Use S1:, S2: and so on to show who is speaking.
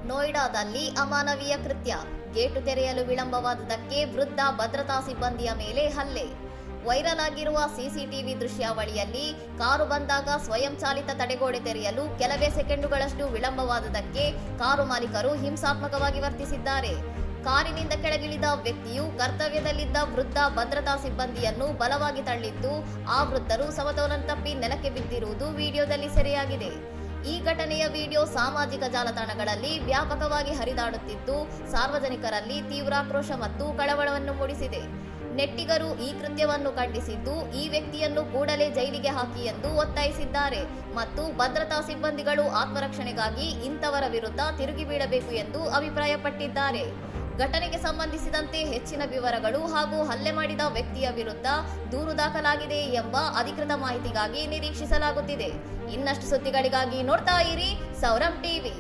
S1: ನೋಯ್ಡಾದಲ್ಲಿ ಅಮಾನವೀಯ ಕೃತ್ಯ. ಗೇಟು ತೆರೆಯಲು ವಿಳಂಬವಾದುದಕ್ಕೆ ವೃದ್ಧ ಭದ್ರತಾ ಸಿಬ್ಬಂದಿಯ ಮೇಲೆ ಹಲ್ಲೆ. ವೈರಲ್ ಆಗಿರುವ ಸಿಸಿಟಿವಿ ದೃಶ್ಯಾವಳಿಯಲ್ಲಿ ಕಾರು ಬಂದಾಗ ಸ್ವಯಂ ಚಾಲಿತ ತಡೆಗೋಡೆ ತೆರೆಯಲು ಕೆಲವೇ ಸೆಕೆಂಡುಗಳಷ್ಟು ವಿಳಂಬವಾದುದಕ್ಕೆ ಕಾರು ಮಾಲೀಕರು ಹಿಂಸಾತ್ಮಕವಾಗಿ ವರ್ತಿಸಿದ್ದಾರೆ. ಕಾರಿನಿಂದ ಕೆಳಗಿಳಿದ ವ್ಯಕ್ತಿಯು ಕರ್ತವ್ಯದಲ್ಲಿದ್ದ ವೃದ್ಧ ಭದ್ರತಾ ಸಿಬ್ಬಂದಿಯನ್ನು ಬಲವಾಗಿ ತಳ್ಳಿದ್ದು, ಆ ವೃದ್ಧರು ಸಮತೋಲನ ತಪ್ಪಿ ನೆಲಕ್ಕೆ ಬಿದ್ದಿರುವುದು ವಿಡಿಯೋದಲ್ಲಿ ಸೆರೆಯಾಗಿದೆ. ಈ ಘಟನೆಯ ವಿಡಿಯೋ ಸಾಮಾಜಿಕ ಜಾಲತಾಣಗಳಲ್ಲಿ ವ್ಯಾಪಕವಾಗಿ ಹರಿದಾಡುತ್ತಿದ್ದು, ಸಾರ್ವಜನಿಕರಲ್ಲಿ ತೀವ್ರ ಆಕ್ರೋಶ ಮತ್ತು ಕಳವಳವನ್ನು ಮೂಡಿಸಿದೆ. ನೆಟ್ಟಿಗರು ಈ ಕೃತ್ಯವನ್ನು ಖಂಡಿಸಿದ್ದು, ಈ ವ್ಯಕ್ತಿಯನ್ನು ಕೂಡಲೇ ಜೈಲಿಗೆ ಹಾಕಿ ಎಂದು ಒತ್ತಾಯಿಸಿದ್ದಾರೆ ಮತ್ತು ಭದ್ರತಾ ಸಿಬ್ಬಂದಿಗಳು ಆತ್ಮರಕ್ಷಣೆಗಾಗಿ ಇಂಥವರ ವಿರುದ್ಧ ತಿರುಗಿ ಬೀಳಬೇಕು ಎಂದು ಅಭಿಪ್ರಾಯಪಟ್ಟಿದ್ದಾರೆ. ಘಟನೆಗೆ ಸಂಬಂಧಿಸಿದಂತೆ ಹೆಚ್ಚಿನ ವಿವರಗಳು ಹಾಗೂ ಹಲ್ಲೆ ಮಾಡಿದ ವ್ಯಕ್ತಿಯ ವಿರುದ್ಧ ದೂರು ದಾಖಲಾಗಿದೆ ಎಂಬ ಅಧಿಕೃತ ಮಾಹಿತಿಗಾಗಿ ನಿರೀಕ್ಷಿಸಲಾಗುತ್ತಿದೆ. ಇನ್ನಷ್ಟು ಸುದ್ದಿಗಳಿಗಾಗಿ ನೋಡ್ತಾ ಇರಿ ಸೌರಂ ಟಿವಿ.